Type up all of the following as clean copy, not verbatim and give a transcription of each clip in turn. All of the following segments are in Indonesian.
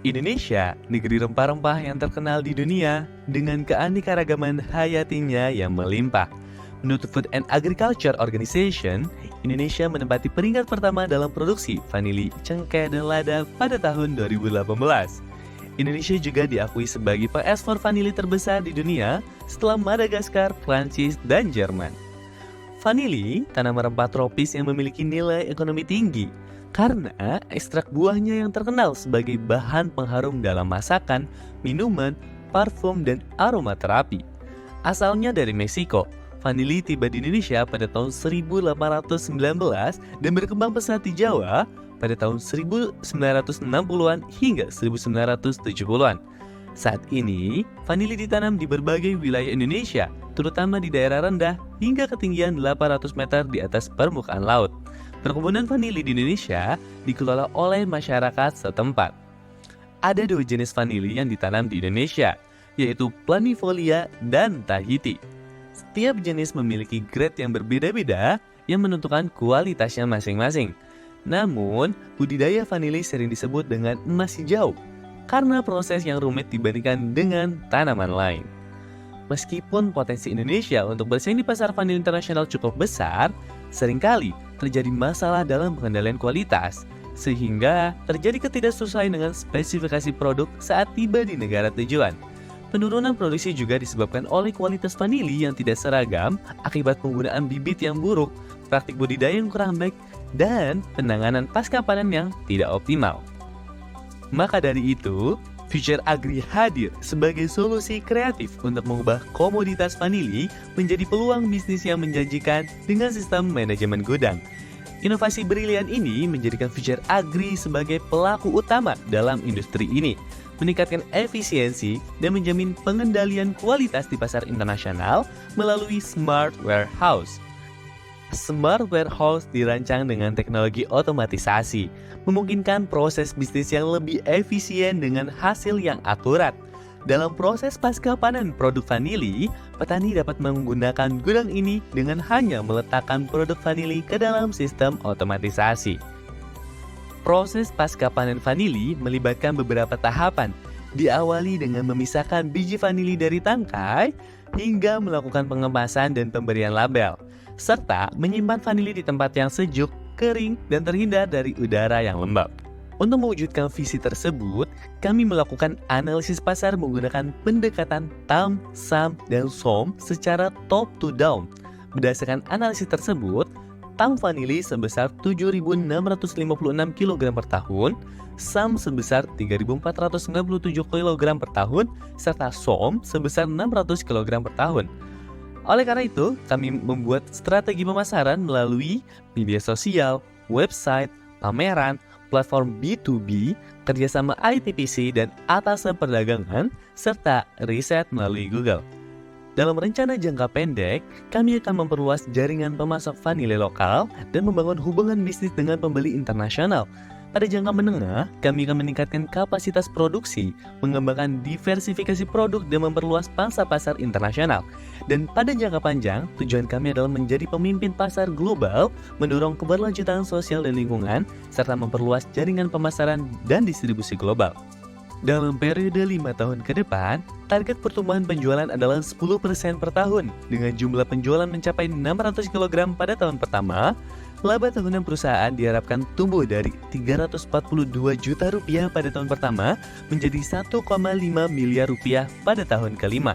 Indonesia, negeri rempah-rempah yang terkenal di dunia dengan keanekaragaman hayatinya yang melimpah. Menurut Food and Agriculture Organization, Indonesia menempati peringkat pertama dalam produksi vanili, cengkeh, dan lada pada tahun 2018. Indonesia juga diakui sebagai pengekspor vanili terbesar di dunia setelah Madagaskar, Prancis, dan Jerman. Vanili, tanaman rempah tropis yang memiliki nilai ekonomi tinggi karena ekstrak buahnya yang terkenal sebagai bahan pengharum dalam masakan, minuman, parfum, dan aromaterapi. Asalnya dari Meksiko, vanili tiba di Indonesia pada tahun 1819 dan berkembang pesat di Jawa pada tahun 1960-an hingga 1970-an. Saat ini, vanili ditanam di berbagai wilayah Indonesia, terutama di daerah rendah hingga ketinggian 800 meter di atas permukaan laut. Perkebunan vanili di Indonesia dikelola oleh masyarakat setempat. Ada dua jenis vanili yang ditanam di Indonesia, yaitu Planifolia dan Tahiti. Setiap jenis memiliki grade yang berbeda-beda yang menentukan kualitasnya masing-masing. Namun, budidaya vanili sering disebut dengan emas hijau karena proses yang rumit dibandingkan dengan tanaman lain. Meskipun potensi Indonesia untuk bersaing di pasar vanili internasional cukup besar, seringkali terjadi masalah dalam pengendalian kualitas, sehingga terjadi ketidaksesuaian dengan spesifikasi produk saat tiba di negara tujuan. Penurunan produksi juga disebabkan oleh kualitas vanili yang tidak seragam akibat penggunaan bibit yang buruk, praktik budidaya yang kurang baik, dan penanganan pasca panen yang tidak optimal. Maka dari itu, Future Agri hadir sebagai solusi kreatif untuk mengubah komoditas vanili menjadi peluang bisnis yang menjanjikan dengan sistem manajemen gudang. Inovasi brilian ini menjadikan Future Agri sebagai pelaku utama dalam industri ini, meningkatkan efisiensi dan menjamin pengendalian kualitas di pasar internasional melalui Smart Warehouse. Smart Warehouse dirancang dengan teknologi otomatisasi, memungkinkan proses bisnis yang lebih efisien dengan hasil yang akurat. Dalam proses pasca panen produk vanili, petani dapat menggunakan gudang ini dengan hanya meletakkan produk vanili ke dalam sistem otomatisasi. Proses pasca panen vanili melibatkan beberapa tahapan, diawali dengan memisahkan biji vanili dari tangkai hingga melakukan pengemasan dan pemberian label, serta menyimpan vanili di tempat yang sejuk, kering, dan terhindar dari udara yang lembab. Untuk mewujudkan visi tersebut, kami melakukan analisis pasar menggunakan pendekatan TAM, SAM, dan SOM secara top to down. Berdasarkan analisis tersebut, TAM vanili sebesar 7.656 kg per tahun, SAM sebesar 3.497 kg per tahun, serta SOM sebesar 600 kg per tahun. Oleh karena itu, kami membuat strategi pemasaran melalui media sosial, website, pameran, platform B2B, kerjasama ITPC dan atasnya perdagangan, serta riset melalui Google. Dalam rencana jangka pendek, kami akan memperluas jaringan pemasok vanili lokal dan membangun hubungan bisnis dengan pembeli internasional. Pada jangka menengah, kami akan meningkatkan kapasitas produksi, mengembangkan diversifikasi produk dan memperluas pangsa pasar internasional. Dan pada jangka panjang, tujuan kami adalah menjadi pemimpin pasar global, mendorong keberlanjutan sosial dan lingkungan, serta memperluas jaringan pemasaran dan distribusi global. Dalam periode 5 tahun ke depan, target pertumbuhan penjualan adalah 10% per tahun, dengan jumlah penjualan mencapai 600 kg pada tahun pertama. Laba tahunan perusahaan diharapkan tumbuh dari Rp342 juta pada tahun pertama menjadi Rp1,5 miliar pada tahun kelima.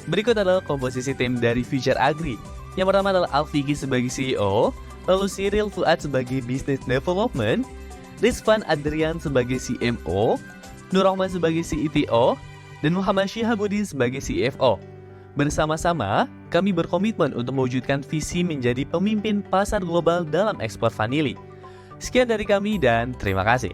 Berikut adalah komposisi tim dari Future Agri. Yang pertama adalah Alfiki sebagai CEO, lalu Cyril Fuad sebagai Business Development, Rizvan Adrian sebagai CMO, Nur Rahman sebagai CTO, dan Muhammad Syihabuddin sebagai CFO. Bersama-sama, kami berkomitmen untuk mewujudkan visi menjadi pemimpin pasar global dalam ekspor vanili. Sekian dari kami dan terima kasih.